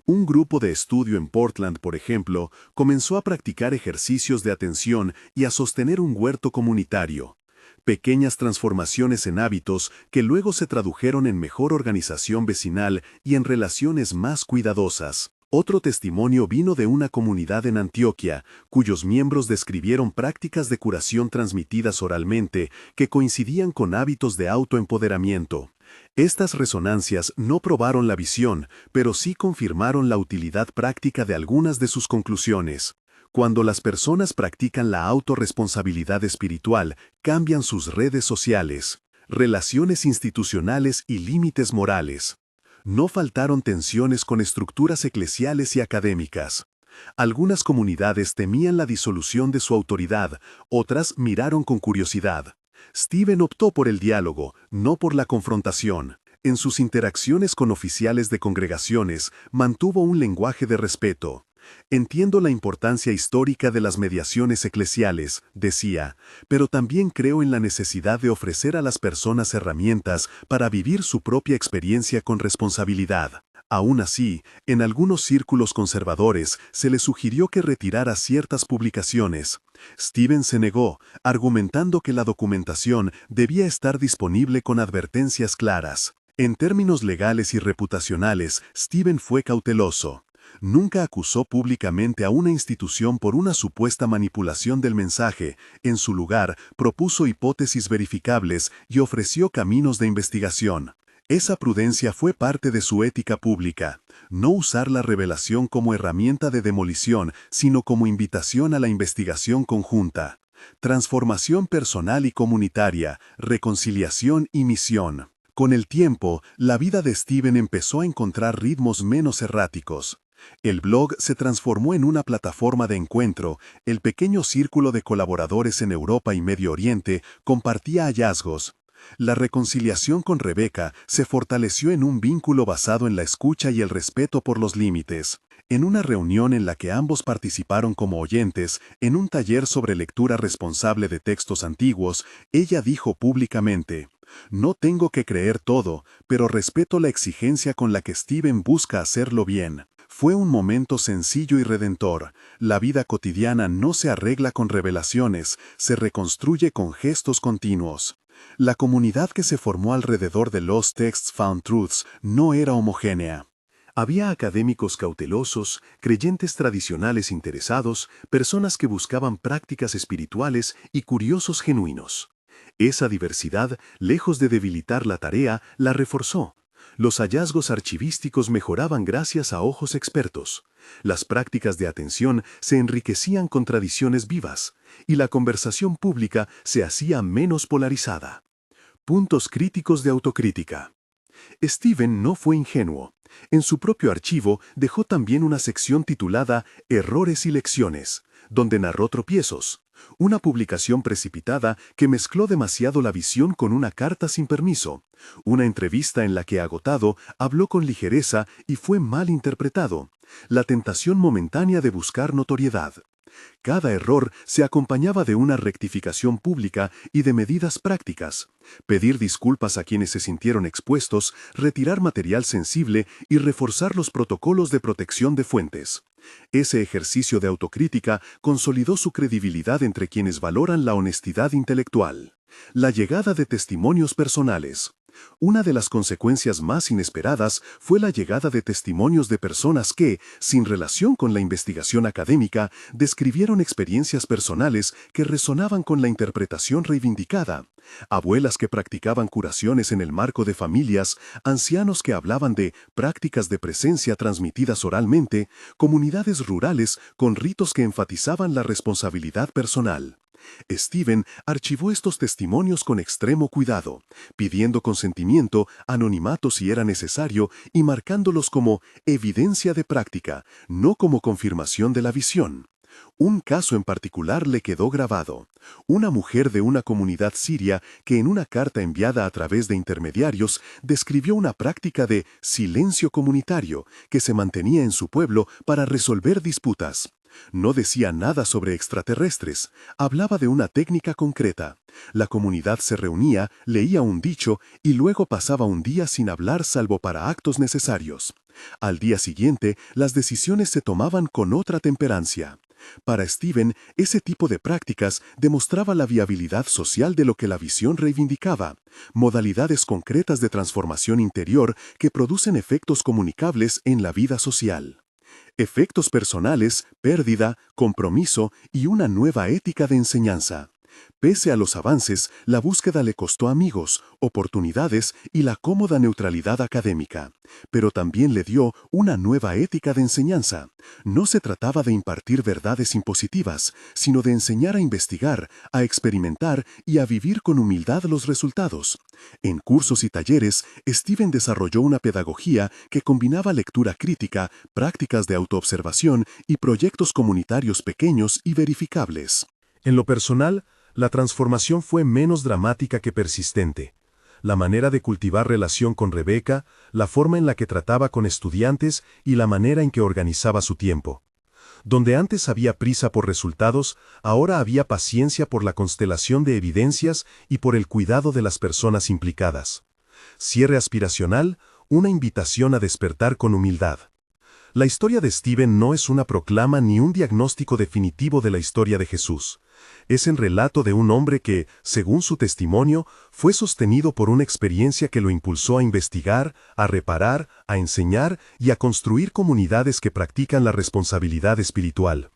Un grupo de estudio en Portland, por ejemplo, comenzó a practicar ejercicios de atención y a sostener un huerto comunitario. Pequeñas transformaciones en hábitos que luego se tradujeron en mejor organización vecinal y en relaciones más cuidadosas. Otro testimonio vino de una comunidad en Antioquia, cuyos miembros describieron prácticas de curación transmitidas oralmente que coincidían con hábitos de autoempoderamiento. Estas resonancias no probaron la visión, pero sí confirmaron la utilidad práctica de algunas de sus conclusiones. Cuando las personas practican la autorresponsabilidad espiritual, cambian sus redes sociales, relaciones institucionales y límites morales. No faltaron tensiones con estructuras eclesiales y académicas. Algunas comunidades temían la disolución de su autoridad, otras miraron con curiosidad. Steven optó por el diálogo, no por la confrontación. En sus interacciones con oficiales de congregaciones, mantuvo un lenguaje de respeto. Entiendo la importancia histórica de las mediaciones eclesiales, decía, pero también creo en la necesidad de ofrecer a las personas herramientas para vivir su propia experiencia con responsabilidad. Aún así, en algunos círculos conservadores se le sugirió que retirara ciertas publicaciones. Steven se negó, argumentando que la documentación debía estar disponible con advertencias claras. En términos legales y reputacionales, Steven fue cauteloso. Nunca acusó públicamente a una institución por una supuesta manipulación del mensaje. En su lugar, propuso hipótesis verificables y ofreció caminos de investigación. Esa prudencia fue parte de su ética pública. No usar la revelación como herramienta de demolición, sino como invitación a la investigación conjunta. Transformación personal y comunitaria, reconciliación y misión. Con el tiempo, la vida de Steven empezó a encontrar ritmos menos erráticos. El blog se transformó en una plataforma de encuentro. El pequeño círculo de colaboradores en Europa y Medio Oriente compartía hallazgos. La reconciliación con Rebecca se fortaleció en un vínculo basado en la escucha y el respeto por los límites. En una reunión en la que ambos participaron como oyentes, en un taller sobre lectura responsable de textos antiguos, ella dijo públicamente: "No tengo que creer todo, pero respeto la exigencia con la que Stephen busca hacerlo bien". Fue un momento sencillo y redentor. La vida cotidiana no se arregla con revelaciones, se reconstruye con gestos continuos. La comunidad que se formó alrededor de Lost Texts Found Truths no era homogénea. Había académicos cautelosos, creyentes tradicionales interesados, personas que buscaban prácticas espirituales y curiosos genuinos. Esa diversidad, lejos de debilitar la tarea, la reforzó. Los hallazgos archivísticos mejoraban gracias a ojos expertos. Las prácticas de atención se enriquecían con tradiciones vivas, y la conversación pública se hacía menos polarizada. Puntos críticos de autocrítica. Stephen no fue ingenuo. En su propio archivo dejó también una sección titulada Errores y lecciones, donde narró tropiezos. Una publicación precipitada que mezcló demasiado la visión con una carta sin permiso. Una entrevista en la que, agotado, habló con ligereza y fue mal interpretado. La tentación momentánea de buscar notoriedad. Cada error se acompañaba de una rectificación pública y de medidas prácticas. Pedir disculpas a quienes se sintieron expuestos, retirar material sensible y reforzar los protocolos de protección de fuentes. Ese ejercicio de autocrítica consolidó su credibilidad entre quienes valoran la honestidad intelectual. La llegada de testimonios personales. Una de las consecuencias más inesperadas fue la llegada de testimonios de personas que, sin relación con la investigación académica, describieron experiencias personales que resonaban con la interpretación reivindicada. Abuelas que practicaban curaciones en el marco de familias, ancianos que hablaban de prácticas de presencia transmitidas oralmente, comunidades rurales con ritos que enfatizaban la responsabilidad personal. Stephen archivó estos testimonios con extremo cuidado, pidiendo consentimiento, anonimato si era necesario y marcándolos como evidencia de práctica, no como confirmación de la visión. Un caso en particular le quedó grabado. Una mujer de una comunidad siria que en una carta enviada a través de intermediarios describió una práctica de silencio comunitario que se mantenía en su pueblo para resolver disputas. No decía nada sobre extraterrestres, hablaba de una técnica concreta. La comunidad se reunía, leía un dicho y luego pasaba un día sin hablar salvo para actos necesarios. Al día siguiente, las decisiones se tomaban con otra temperancia. Para Stephen, ese tipo de prácticas demostraba la viabilidad social de lo que la visión reivindicaba, modalidades concretas de transformación interior que producen efectos comunicables en la vida social. Efectos personales, pérdida, compromiso y una nueva ética de enseñanza. Pese a los avances, la búsqueda le costó amigos, oportunidades y la cómoda neutralidad académica, pero también le dio una nueva ética de enseñanza. No se trataba de impartir verdades impositivas, sino de enseñar a investigar, a experimentar y a vivir con humildad los resultados. En cursos y talleres, Stephen desarrolló una pedagogía que combinaba lectura crítica, prácticas de autoobservación y proyectos comunitarios pequeños y verificables. En lo personal, la transformación fue menos dramática que persistente. La manera de cultivar relación con Rebecca, la forma en la que trataba con estudiantes y la manera en que organizaba su tiempo. Donde antes había prisa por resultados, ahora había paciencia por la constelación de evidencias y por el cuidado de las personas implicadas. Cierre aspiracional, una invitación a despertar con humildad. La historia de Stephen no es una proclama ni un diagnóstico definitivo de la historia de Jesús. Es el relato de un hombre que, según su testimonio, fue sostenido por una experiencia que lo impulsó a investigar, a reparar, a enseñar y a construir comunidades que practican la responsabilidad espiritual.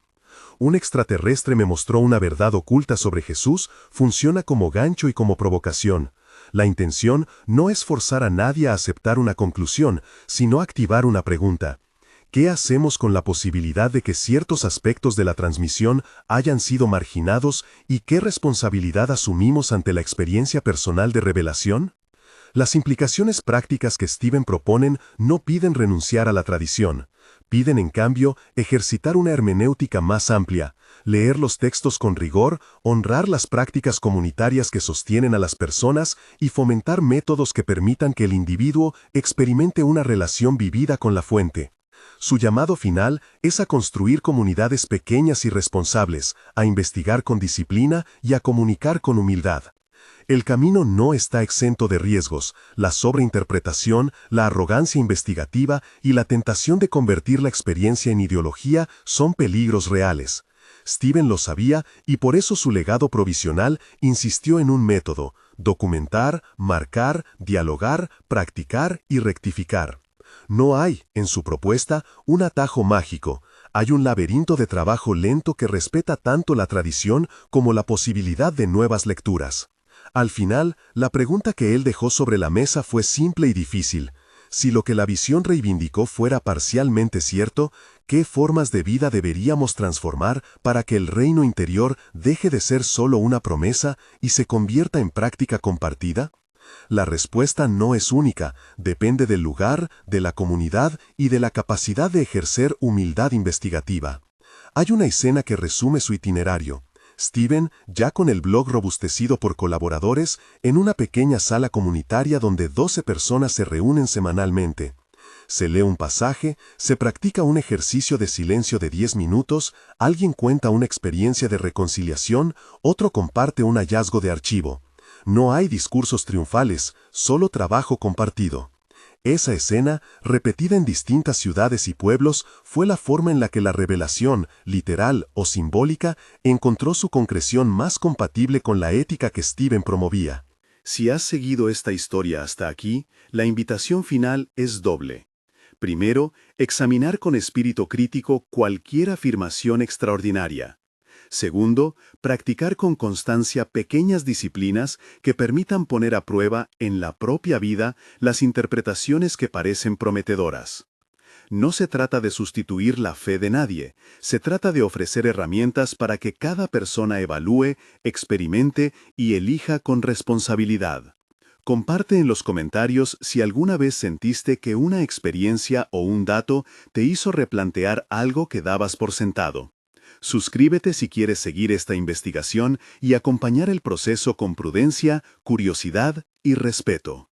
Un extraterrestre me mostró una verdad oculta sobre Jesús, funciona como gancho y como provocación. La intención no es forzar a nadie a aceptar una conclusión, sino activar una pregunta. ¿Qué hacemos con la posibilidad de que ciertos aspectos de la transmisión hayan sido marginados y qué responsabilidad asumimos ante la experiencia personal de revelación? Las implicaciones prácticas que Stephen proponen no piden renunciar a la tradición. Piden, en cambio, ejercitar una hermenéutica más amplia, leer los textos con rigor, honrar las prácticas comunitarias que sostienen a las personas y fomentar métodos que permitan que el individuo experimente una relación vivida con la fuente. Su llamado final es a construir comunidades pequeñas y responsables, a investigar con disciplina y a comunicar con humildad. El camino no está exento de riesgos, la sobreinterpretación, la arrogancia investigativa y la tentación de convertir la experiencia en ideología son peligros reales. Stephen lo sabía y por eso su legado provisional insistió en un método: documentar, marcar, dialogar, practicar y rectificar. No hay, en su propuesta, un atajo mágico. Hay un laberinto de trabajo lento que respeta tanto la tradición como la posibilidad de nuevas lecturas. Al final, la pregunta que él dejó sobre la mesa fue simple y difícil. Si lo que la visión reivindicó fuera parcialmente cierto, ¿qué formas de vida deberíamos transformar para que el reino interior deje de ser solo una promesa y se convierta en práctica compartida? La respuesta no es única, depende del lugar, de la comunidad y de la capacidad de ejercer humildad investigativa. Hay una escena que resume su itinerario. Stephen, ya con el blog robustecido por colaboradores, en una pequeña sala comunitaria donde 12 personas se reúnen semanalmente. Se lee un pasaje, se practica un ejercicio de silencio de 10 minutos, alguien cuenta una experiencia de reconciliación, otro comparte un hallazgo de archivo. No hay discursos triunfales, solo trabajo compartido. Esa escena, repetida en distintas ciudades y pueblos, fue la forma en la que la revelación, literal o simbólica, encontró su concreción más compatible con la ética que Stephen promovía. Si has seguido esta historia hasta aquí, la invitación final es doble. Primero, examinar con espíritu crítico cualquier afirmación extraordinaria. Segundo, practicar con constancia pequeñas disciplinas que permitan poner a prueba en la propia vida las interpretaciones que parecen prometedoras. No se trata de sustituir la fe de nadie, se trata de ofrecer herramientas para que cada persona evalúe, experimente y elija con responsabilidad. Comparte en los comentarios si alguna vez sentiste que una experiencia o un dato te hizo replantear algo que dabas por sentado. Suscríbete si quieres seguir esta investigación y acompañar el proceso con prudencia, curiosidad y respeto.